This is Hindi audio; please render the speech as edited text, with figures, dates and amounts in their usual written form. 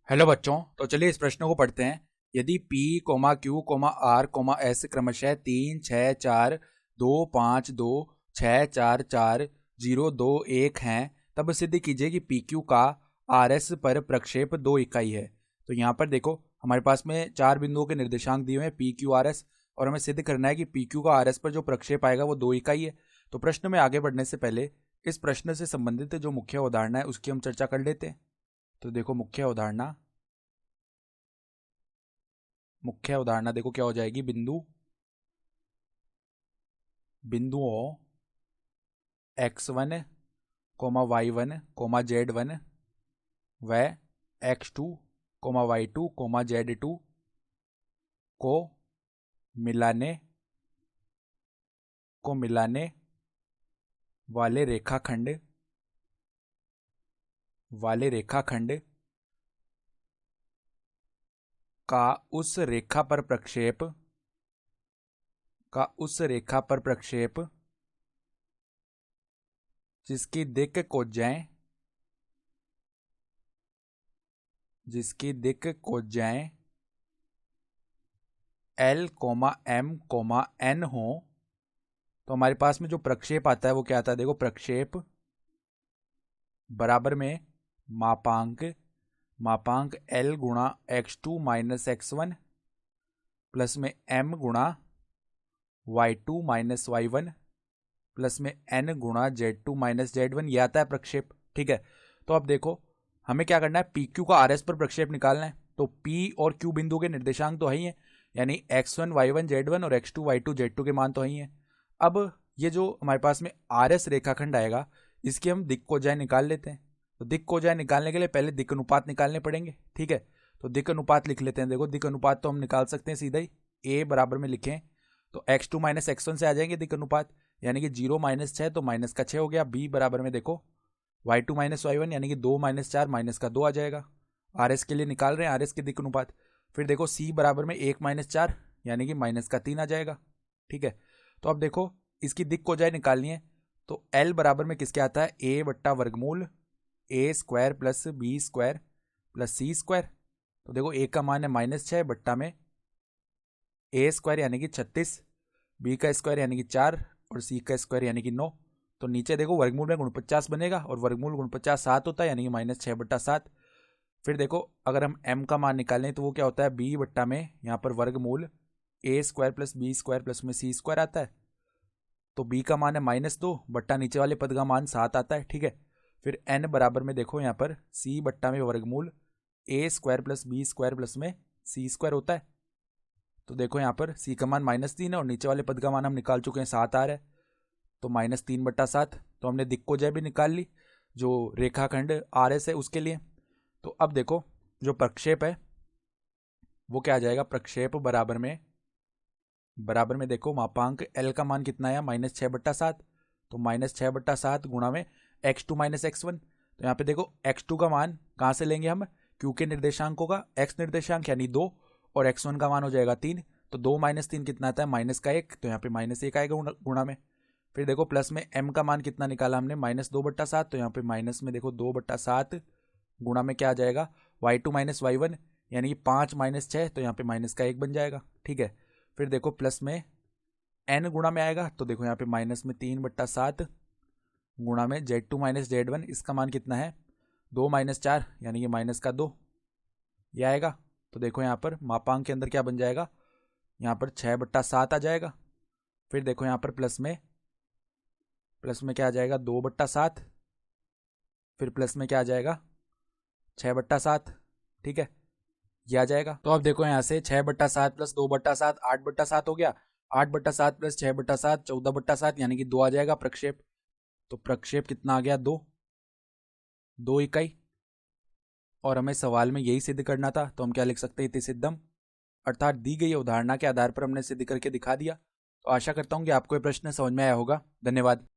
हेलो बच्चों, तो चलिए इस प्रश्न को पढ़ते हैं। यदि P, Q, R, S क्रमशः 3, 6, 4, 2, 5, 2, 6, 4, 4, 0, 2, 1 हैं, तब सिद्ध कीजिए कि PQ का RS पर प्रक्षेप 2 इकाई है। तो यहाँ पर देखो, हमारे पास में 4 बिंदुओं के निर्देशांक दिए हुए हैं PQRS, और हमें सिद्ध करना है कि PQ का RS पर जो प्रक्षेप आएगा वो 2 इकाई है। तो प्रश्न में आगे बढ़ने से पहले इस प्रश्न से संबंधित जो मुख्य अवधारणा है उसकी हम चर्चा कर लेते हैं। तो देखो, मुख्य अवधारणा देखो क्या हो जाएगी। बिंदुओं x1, y1, z1 व x2, y2, z2 को मिलाने वाले रेखाखंड का उस रेखा पर प्रक्षेप जिसकी दिक् कोज्याएं L, M, N हो। तो हमारे पास में जो प्रक्षेप आता है वो क्या आता है, देखो, प्रक्षेप बराबर में मापांक L गुणा x2 माइनस x1 प्लस में M गुणा y2 माइनस y1 प्लस में N गुणा z2 माइनस z1, ये आता है प्रक्षेप। ठीक है, तो अब देखो हमें क्या करना है, PQ का RS पर प्रक्षेप निकालना है। तो P और Q बिंदु के निर्देशांक तो है ही है, यानी x1 y1 z1 और x2 y2 z2 के मान तो है ही है। अब ये जो हमारे पास में RS रेखाखंड आएगा, इसकी हम दिक् कोजाएं निकाल लेते हैं। तो दिक् कोजाएं निकालने के लिए पहले दिक् अनुपात निकालने पड़ेंगे। ठीक है, तो दिक् अनुपात लिख लेते हैं। देखो, दिक् अनुपात तो हम निकाल सकते हैं सीधा ही, A बराबर में लिखें तो x2 माइनस x1 से आ जाएंगे दिक् अनुपात, यानी कि 0 माइनस 6 तो माइनस का 6 हो गया। B बराबर में देखो y2 माइनस y1 यानी कि 2 माइनस 4 माइनस का 2 आ जाएगा। RS के लिए निकाल रहे हैं RS के दिक् अनुपात। फिर देखो C बराबर में 1 माइनस 4 यानी कि माइनस का 3 आ जाएगा। ठीक है, तो अब देखो इसकी दिक् कोजाएं निकालनी है। तो L बराबर में किसके आता है, A बट्टा वर्गमूल A square plus B square plus C square. तो देखो A का मान है -6 बट्टा में A स्क्वायर यानी कि 36, B का स्क्वायर यानी कि 4 और C का स्क्वायर यानी कि 9। तो नीचे देखो वर्गमूल में 49 बनेगा और वर्गमूल 49 7 होता है, यानी कि -6 बट्टा 7। फिर देखो अगर हम M का मान निकालें तो वो क्या होता है, B बट्टा में यहाँ पर वर्गमूल A square plus B square plus में C स्क्वायर आता है। तो B का मान है -2 बट्टा नीचे वाले पद का मान 7 आता है। ठीक है, फिर N बराबर में देखो यहाँ पर C बट्टा में वर्गमूल A square plus B square plus में C स्क्वायर होता है। तो देखो यहाँ पर C का मान -3 है और नीचे वाले पद का मान हम निकाल चुके हैं 7 आ रहा है, तो -3 बट्टा 7। तो हमने दिक् कोजाएं भी निकाल ली जो रेखाखंड RS है उसके लिए। तो अब देखो जो प्रक्षेप है वो क्या आ जाएगा, प्रक्षेप बराबर में देखो मापांक L का मान कितना है, -6 बट्टा 7। तो -6 बट्टा 7 गुणा में x2 माइनस x1। तो यहाँ पे देखो x2 का मान कहाँ से लेंगे हम, Q के निर्देशांकों का x निर्देशांक यानी 2, और x1 का मान हो जाएगा 3। तो 2 माइनस 3 कितना आता है, -1, तो यहाँ पे -1 आएगा गुणा में। फिर देखो प्लस में M का मान कितना निकाला हमने, -2 बट्टा 7। तो यहाँ पे माइनस में देखो 2 बट्टा 7 गुणा में क्या आ जाएगा, y2 माइनस y1 यानी कि 5 माइनस 6, तो यहाँ पे माइनस का 1 बन जाएगा। ठीक है, फिर देखो प्लस में n गुणा में आएगा, तो देखो यहाँ पे माइनस में 3 बट्टा 7 गुणा में z2 माइनस z1, इसका मान कितना है, 2 माइनस 4 यानी कि माइनस का 2, ये आएगा। तो देखो यहाँ पर मापांक के अंदर क्या बन जाएगा, यहाँ पर 6 बट्टा 7 आ जाएगा। फिर देखो यहाँ पर प्लस में क्या आ जाएगा, 2 बट्टा 7, फिर प्लस में क्या आ जाएगा, 6 बट्टा 7। ठीक है, ये आ जाएगा। तो अब देखो यहाँ से 6 बट्टा 7 प्लस 2 बट्टा 7 8 बट्टा 7 हो गया। 8 बट्टा 7 प्लस 6 बट्टा 7 14 बट्टा 7 यानी कि 2 आ जाएगा प्रक्षेप। तो प्रक्षेप कितना आ गया, 2 इकाई। और हमें सवाल में यही सिद्ध करना था, तो हम क्या लिख सकते हैं, इति सिद्धम, अर्थात दी गई उदाहरणा के आधार पर हमने सिद्ध करके दिखा दिया। तो आशा करता हूँ कि आपको ये प्रश्न समझ में आया होगा। धन्यवाद।